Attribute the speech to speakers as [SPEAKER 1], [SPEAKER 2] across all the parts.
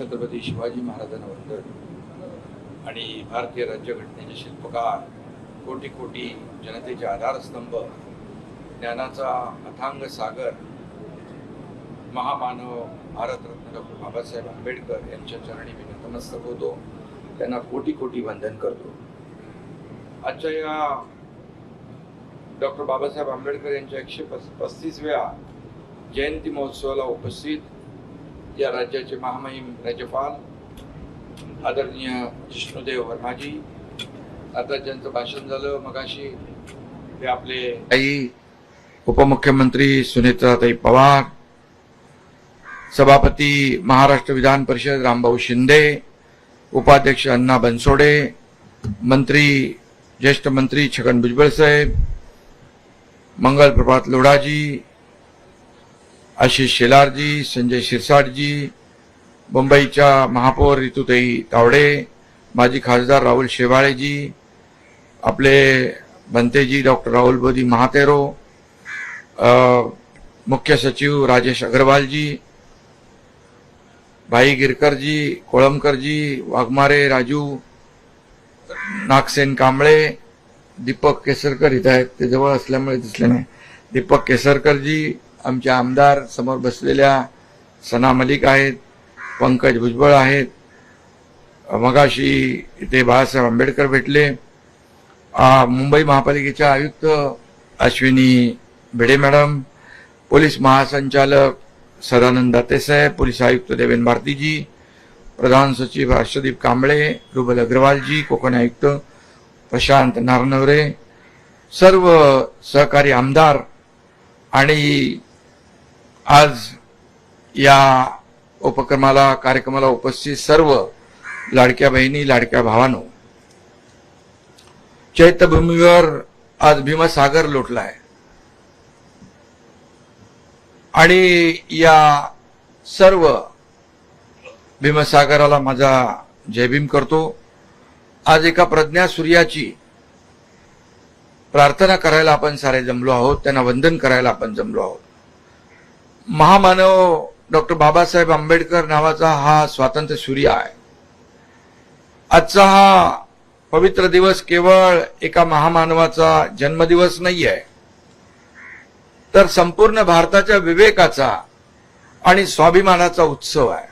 [SPEAKER 1] छत्रपती शिवाजी महाराजांना वंदन आणि भारतीय राज्यघटनेचे शिल्पकार, कोटी कोटी जनतेचे आधारस्तंभ, ज्ञानाचा अथांग सागर, महामानव भारतरत्न डॉक्टर बाबासाहेब आंबेडकर यांच्या चरणी मी नतमस्तक होतो. त्यांना कोटी कोटी वंदन करतो. आजच्या या डॉक्टर बाबासाहेब आंबेडकर यांच्या 135व्या जयंती महोत्सवाला उपस्थित या राज्याचे महामहिम राज्यपाल आदरणीय जिष्णुदेव वर्माजी, आता ज्यांचं भाषण झालं मगाशी ते आपले आई उपमुख्यमंत्री सुनेत्राताई पवार, सभापती महाराष्ट्र विधान परिषद रामभाऊ शिंदे, उपाध्यक्ष अण्णा बनसोडे, मंत्री ज्येष्ठ मंत्री छगन भुजबळ साहेब, मंगल प्रभात लोढाजी, आशिष शेलारजी, संजय शिरसाटजी, मुंबईच्या महापौर ऋतुताई तावडे, माजी खासदार राहुल शेवाळेजी, आपले बनतेजी डॉक्टर राहुल बोधी महातेरो, मुख्य सचिव राजेश अग्रवालजी, भाई गिरकरजी, कोळंबकरजी, वाघमारे राजू, नागसेन कांबळे, दीपक केसरकर इथं आहेत, ते जवळ असल्यामुळे दिसले नाही. दीपक केसरकरजी, आमचे आमदार समोर बसलेल्या सना मलिक आहेत, पंकज भुजबळ आहेत, मगाशी इथे बाळासाहेब आंबेडकर भेटले, मुंबई महापालिकेच्या आयुक्त अश्विनी भिडे मॅडम, पोलीस महासंचालक सदानंद दातेसाहेब, पोलीस आयुक्त देवेन भारतीजी, प्रधान सचिव हर्षदीप कांबळे, रुबल अग्रवालजी, कोकण आयुक्त प्रशांत नारनवरे, सर्व सहकारी आमदार आणि आज या कार्यक्रमाला उपस्थित सर्व लाडक्या बहिणी, लाडक्या भावांनो, चैत्यभूमीवर आज भीमसागर लोटलाय आणि या सर्व भीमसागराला माझा जयभीम करतो. आज एका प्रज्ञा सूर्याची प्रार्थना करायला आपण सारे जमलो आहोत, त्यांना वंदन करायला आपण जमलो आहोत. महामानव डॉक्टर बाबासाहेब आंबेडकर नावाचा हा स्वातंत्र्य सूर्य आहे. आजचा हा पवित्र दिवस केवळ एका महामानवाचा जन्मदिवस नाही आहे, तर संपूर्ण भारताच्या विवेकाचा आणि स्वाभिमानाचा उत्सव आहे.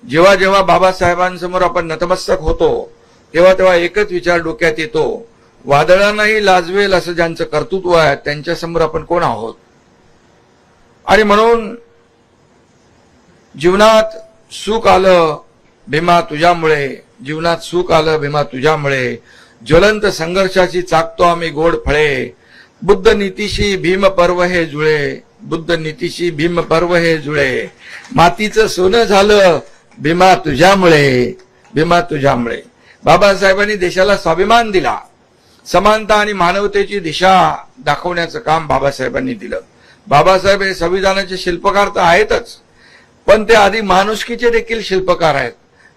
[SPEAKER 1] जेव्हा जेव्हा बाबासाहेबांसमोर आपण नतमस्तक होतो तेव्हा तेव्हा एकच विचार डोक्यात येतो, वादळांनाही लाजवेल असं ज्यांचं कर्तृत्व आहे त्यांच्यासमोर आपण कोण आहोत. आणि म्हणून जीवनात सुख आलं भीमा तुझ्यामुळे, जीवनात सुख आलं भीमा तुझ्यामुळे, ज्वलंत संघर्षाची चाकतो आम्ही गोड फळे, बुद्ध नीतीशी भीम पर्व हे जुळे, बुद्ध नीतीशी भीम पर्व हे जुळे, मातीचं सोनं झालं भीमा तुझ्यामुळे, भीमा तुझ्यामुळे. बाबासाहेबांनी देशाला स्वाभिमान दिला, समानता आणि मानवतेची दिशा दाखवण्याचं काम बाबासाहेबांनी दिलं. बाबासाहेब हे संविधानाचे शिल्पकार तर आहेतच, पण ते आधी माणुसकीचे देखील शिल्पकार आहेत.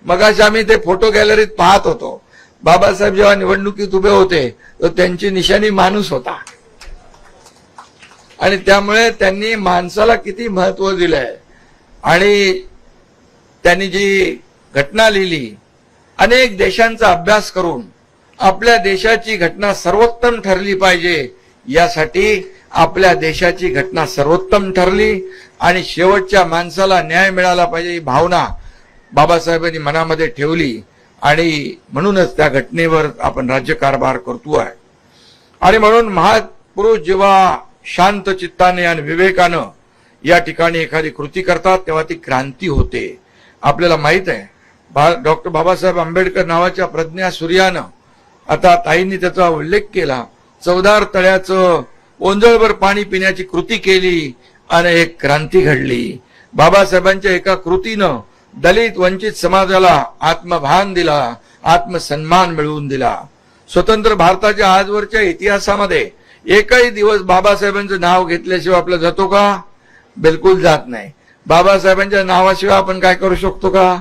[SPEAKER 1] मगाशी आम्ही ते फोटो गॅलरीत पाहत होतो. बाबासाहेब जेव्हा निवडणुकीत उभे होते तर त्यांची निशाणी माणूस होता आणि त्यामुळे त्यांनी माणसाला किती महत्व दिलंय. आणि त्यांनी जी घटना लिहिली, अनेक देशांचा अभ्यास करून आपल्या देशाची घटना सर्वोत्तम ठरली पाहिजे, यासाठी आपल्या देशाची घटना सर्वोत्तम ठरली आणि शेवटच्या माणसाला न्याय मिळाला पाहिजे ही भावना बाबासाहेबांनी मनामध्ये ठेवली आणि म्हणूनच त्या घटनेवर आपण राज्यकारभार करतो आहे. आणि म्हणून महापुरुष जेव्हा शांत चित्ताने आणि विवेकानं या ठिकाणी एखादी कृती करतात तेव्हा ती क्रांती होते. आपल्याला माहित आहे डॉक्टर बाबासाहेब आंबेडकर नावाच्या प्रज्ञा सूर्यानं, आता ताईंनी त्याचा उल्लेख केला, 14 तळ्याचं ओंजळभर पाणी पिण्याची कृती केली आणि एक क्रांती घडली. बाबासाहेबांच्या एका कृतीनं दलित वंचित समाजाला आत्मभान दिला, आत्मसन्मान मिळवून दिला. स्वतंत्र भारताच्या आजवरच्या इतिहासामध्ये एकही दिवस बाबासाहेबांचं नाव घेतल्याशिवाय आपलं जातो का? बिलकुल जात नाही. बाबासाहेबांच्या नावाशिवाय आपण काय करू शकतो का?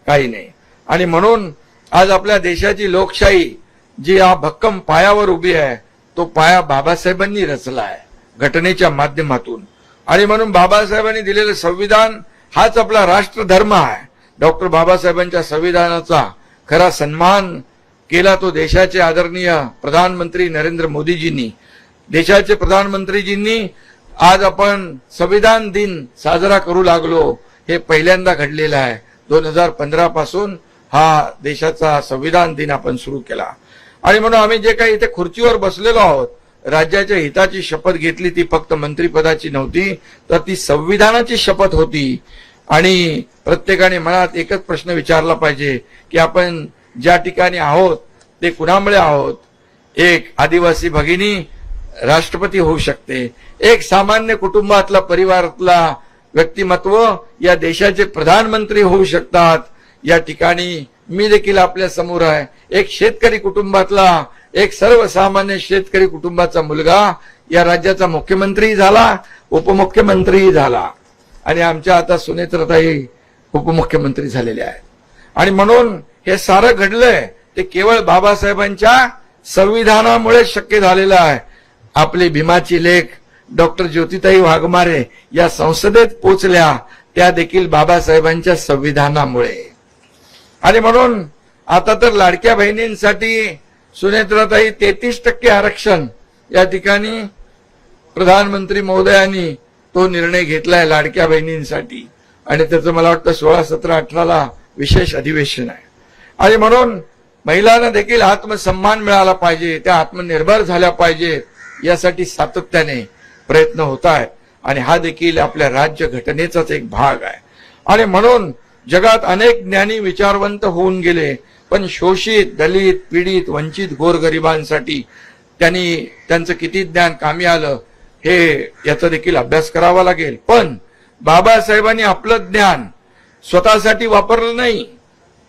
[SPEAKER 1] काही नाही. आणि म्हणून आज आपल्या देशाची लोकशाही जी या भक्कम पायावर उभी आहे, तो पाया बाबासाहेबांनी रचला आहे घटनेच्या माध्यमातून. आणि म्हणून बाबासाहेबांनी दिलेलं संविधान हाच आपला राष्ट्रधर्म आहे. डॉक्टर बाबासाहेबांच्या संविधानाचा खरा सन्मान केला तो देशाचे आदरणीय प्रधानमंत्री नरेंद्र मोदीजींनी. देशाचे प्रधानमंत्रीजींनी आज आपण संविधान दिन साजरा करू लागलो हे पहिल्यांदा घडलेलं आहे. 2015 पासून हा देशाचा संविधान दिन आपण सुरू केला. आणि म्हणून आम्ही जे काही इथे खुर्चीवर बसलेलो आहोत, राज्याच्या हिताची शपथ घेतली. ती फक्त मंत्रिपदाची नव्हती, तर ती संविधानाची शपथ होती. आणि प्रत्येकाने मनात एकच प्रश्न विचारला पाहिजे की आपण ज्या ठिकाणी आहोत ते कुणामुळे आहोत. एक आदिवासी भगिनी राष्ट्रपती होऊ शकते, एक सामान्य कुटुंबातला परिवारातला व्यक्तिमत्व या देशाचे प्रधानमंत्री होऊ शकतात. या ठिकाणी मी देखील आपल्या समोर आहे. एक शेतकरी कुटुंबातला, एक सर्वसामान्य शेतकरी कुटुंबाचा मुलगा या राज्याचा मुख्यमंत्री झाला, उपमुख्यमंत्री झाला आणि आमच्या आता सुनेत्रताई उपमुख्यमंत्री झालेल्या आहेत. आणि म्हणून हे सारं घडलंय ते केवळ बाबासाहेबांच्या संविधानामुळे शक्य झालेलं आहे. आपली भीमाची लेख डॉक्टर ज्योतिताई वाघमारे या संसदेत पोचल्या त्या देखील बाबासाहेबांच्या संविधानामुळे. आणि म्हणून आता तर लाडक्या बहिणींसाठी सुनेत्राताई 33% आरक्षण या ठिकाणी प्रधानमंत्री महोदयांनी तो निर्णय घेतलाय लाडक्या बहिणींसाठी. आणि त्याचं मला वाटतं 16, 17, 18ला विशेष अधिवेशन आहे. आणि म्हणून महिलांना देखील आत्मसन्मान मिळाला पाहिजे, त्या आत्मनिर्भर झाल्या पाहिजे यासाठी सातत्याने प्रयत्न होत आहेत. आणि हा देखील आपल्या राज्य घटनेचाच एक भाग आहे. आणि म्हणून जगात अनेक ज्ञानी विचारवंत होऊन गेले, पण शोषित, दलित, पीडित, वंचित, गोरगरिबांसाठी त्यांचं किती ज्ञान कामी आलं हे याचा देखील अभ्यास करावा लागेल. पण बाबासाहेबांनी आपलं ज्ञान स्वतःसाठी वापरलं नाही,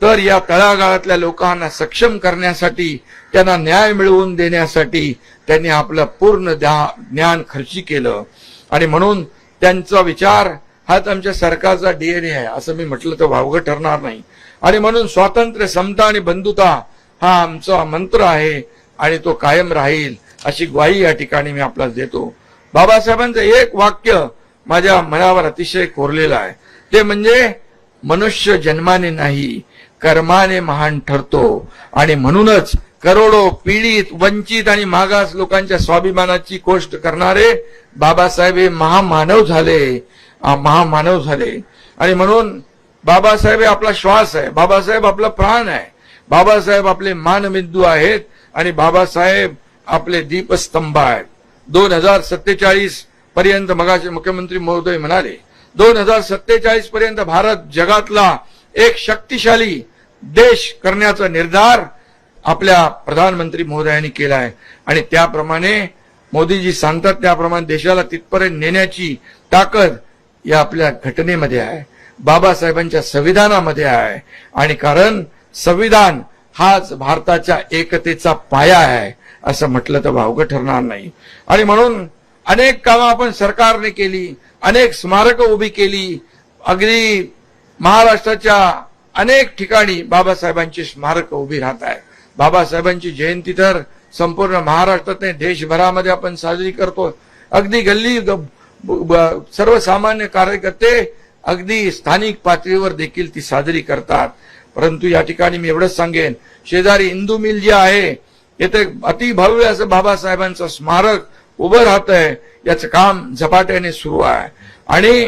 [SPEAKER 1] तर या तळागाळातल्या लोकांना सक्षम करण्यासाठी, त्यांना न्याय मिळवून देण्यासाठी त्यांनी आपलं पूर्ण ज्ञान खर्ची केलं. आणि म्हणून त्यांचा विचार हाच आमच्या सरकारचा डीएनए आहे असं मी म्हटलं तर वावगं ठरणार नाही. आणि म्हणून स्वातंत्र्य, समता आणि बंधुता हा आमचा मंत्र आहे आणि तो कायम राहील अशी ग्वाही या ठिकाणी मी आपल्याला देतो. बाबासाहेबांचं एक वाक्य माझ्या मनावर अतिशय कोरलेलं आहे, ते म्हणजे मनुष्य जन्माने नाही कर्माने महान ठरतो. आणि म्हणूनच करोडो पीडित, वंचित आणि मागास लोकांच्या स्वाभिमानाची गोष्ट करणारे बाबासाहेब हे महामानव झाले. आणि म्हणून बाबासाहेब हे आपला श्वास आहे, बाबासाहेब आपला प्राण आहे, बाबासाहेब आपले मानबिंदू आहेत आणि बाबासाहेब आपले दीपस्तंभ आहेत. 2047 पर्यंत मगाचे मुख्यमंत्री महोदय म्हणाले 2047 पर्यंत भारत जगातला एक शक्तिशाली देश करण्याचा निर्धार आपल्या प्रधानमंत्री महोदयांनी केला आहे. आणि त्याप्रमाणे मोदीजी सांगतात त्याप्रमाणे देशाला तिथपर्यंत नेण्याची ताकद या आपल्या घटनेमध्ये आहे, बाबासाहेबांच्या संविधानामध्ये आहे. आणि कारण संविधान हाच भारताच्या एकतेचा पाया आहे असं म्हटलं तर वावगं ठरणार नाही. आणि म्हणून अनेक कामं आपण सरकारने केली, अनेक स्मारकं उभी केली. अगदी महाराष्ट्राच्या अनेक ठिकाणी बाबासाहेबांची स्मारकं उभी राहत आहेत. बाबासाहेबांची जयंती तर संपूर्ण महाराष्ट्रात नाही देशभरामध्ये आपण साजरी करतो. अगदी गल्ली सर्वसामान्य कार्यकर्ते अगदी स्थानिक पातळीवर देखील ती साजरी करतात. परंतु या ठिकाणी मी एवढंच सांगेन, शेजारी इंदू मिल जे आहे येथे अतिभव्य असं बाबासाहेबांचं स्मारक उभं राहत आहे. याचं काम झपाट्याने सुरू आहे आणि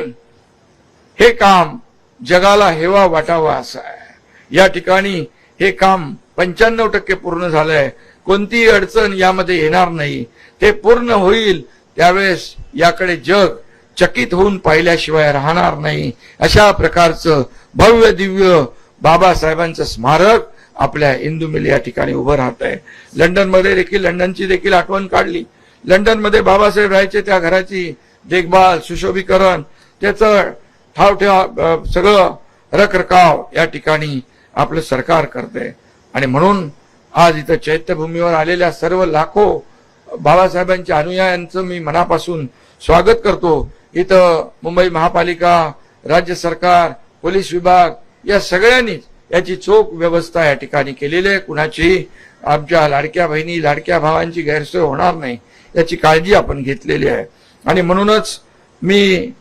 [SPEAKER 1] हे काम जगाला हेवा वाटावा असं आहे. या ठिकाणी हे काम 95% पूर्ण झालंय. कोणतीही अडचण यामध्ये येणार नाही. ते पूर्ण होईल त्यावेळेस याकडे जग चकित होऊन पाहिल्याशिवाय राहणार नाही. अशा प्रकारचं भव्य दिव्य बाबासाहेबांचं स्मारक आपल्या इंदू मिल या ठिकाणी उभं राहत आहे. लंडनमध्ये देखील लंडनची देखील आठवण काढली. लंडनमध्ये बाबासाहेब राहायचे त्या घराची देखभाल, सुशोभीकरण, त्याचं ठावठेवा सगळं रखरखाव या ठिकाणी आपलं सरकार करते. आणि म्हणून आज इथं चैत्यभूमीवर आलेल्या सर्व लाखो बाबासाहेबांच्या अनुयायांचं मी मनापासून स्वागत करतो. इथं मुंबई महापालिका, राज्य सरकार, पोलीस विभाग या सगळ्यांनीच याची चोख व्यवस्था या ठिकाणी केलेली आहे. कुणाची आमच्या लाडक्या बहिणी, लाडक्या भावांची गैरसोय होणार नाही याची काळजी आपण घेतलेली आहे. आणि म्हणूनच मी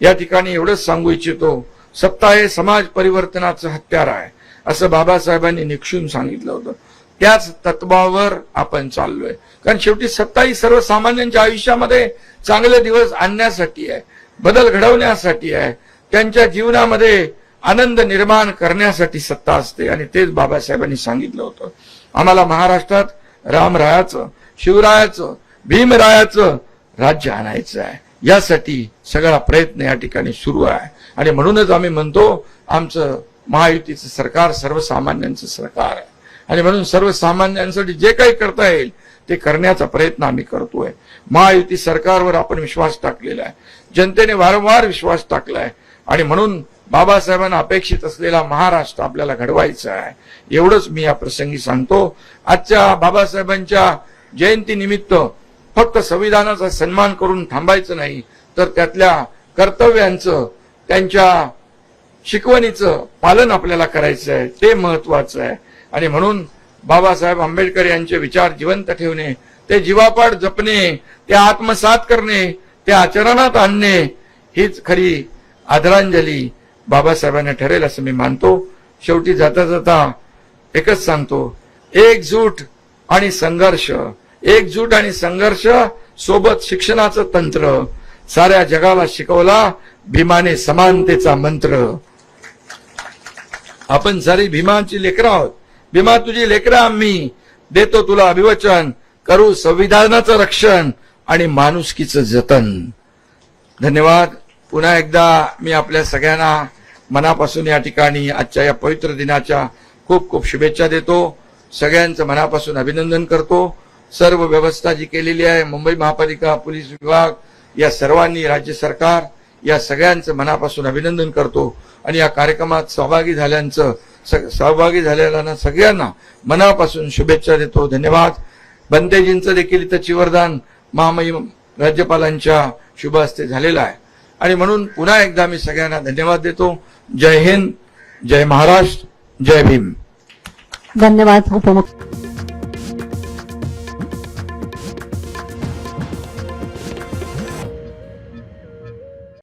[SPEAKER 1] या ठिकाणी एवढंच सांगू इच्छितो, सत्ता हे समाज परिवर्तनाचं हत्यार आहे असं बाबासाहेबांनी निक्षून सांगितलं होतं. त्याच तत्वावर आपण चाललोय. कारण शेवटी सत्ता ही सर्वसामान्यांच्या आयुष्यामध्ये चांगले दिवस आणण्यासाठी आहे, बदल घडवण्यासाठी आहे, त्यांच्या जीवनामध्ये आनंद निर्माण करण्यासाठी सत्ता असते. आणि तेच बाबासाहेबांनी सांगितलं होतं. आम्हाला महाराष्ट्रात रामरायाचं, शिवरायाचं, भीमरायाचं राज्य आणायचं आहे. यासाठी सगळा प्रयत्न या ठिकाणी सुरू आहे. आणि म्हणूनच आम्ही म्हणतो आमचं महायुतीचं सरकार सर्वसामान्यांचं सरकार आहे. आणि म्हणून सर्वसामान्यांसाठी जे काही करता येईल ते करण्याचा प्रयत्न आम्ही करतोय. महायुती सरकारवर आपण विश्वास टाकलेला आहे, जनतेने वारंवार विश्वास टाकलाय. आणि म्हणून बाबासाहेबांना अपेक्षित असलेला महाराष्ट्र आपल्याला घडवायचा आहे. एवढंच मी या प्रसंगी सांगतो. आजच्या बाबासाहेबांच्या जयंतीनिमित्त फक्त संविधानाचा सन्मान करून थांबायचं नाही, तर त्यातल्या कर्तव्यांचं, त्यांच्या शिकवणीचं पालन आपल्याला करायचं आहे. ते महत्वाचं आहे. आणि म्हणून बाबासाहेब आंबेडकर यांचे विचार जिवंत ठेवणे, ते जीवापाड जपणे, ते आत्मसात करणे, ते आचरणात आणणे हीच खरी आदरांजली बाबासाहेबांना ठरेल असं मी मानतो. शेवटी जाता जाता एकच सांगतो, एकजूट आणि संघर्ष, एकजूट आणि संघर्ष सोबत शिक्षणाचं तंत्र साऱ्या जगाला शिकवला भीमाने समानतेचा मंत्र. आपण सारी भीमाची लेकरं आहोत. भीमा तुझी लेकरं आम्ही, देतो तुला अभिवचन, करू संविधानाचं रक्षण आणि माणुसकीचं जतन. धन्यवाद. पुन्हा एकदा मी आपल्या सगळ्यांना मनापासून या ठिकाणी आजच्या या पवित्र दिनाच्या खूप खूप शुभेच्छा देतो. सगळ्यांचं मनापासून अभिनंदन करतो. सर्व व्यवस्था जी केलेली आहे, मुंबई महापालिका, पोलीस विभाग, या सर्वांनी, राज्य सरकार, या सगळ्यांचं मनापासून अभिनंदन करतो. आणि या कार्यक्रमात सहभागी झालेल्यांना सगळ्यांना मनापासून शुभेच्छा देतो. धन्यवाद. बनतेजींचं देखील इथं चिवरदान महामहिम राज्यपालांच्या शुभ हस्ते झालेलं आहे. आणि म्हणून पुन्हा एकदा मी सगळ्यांना धन्यवाद देतो. जय हिंद, जय महाराष्ट्र, जय भीम.
[SPEAKER 2] धन्यवाद उपमुख्यमंत्री.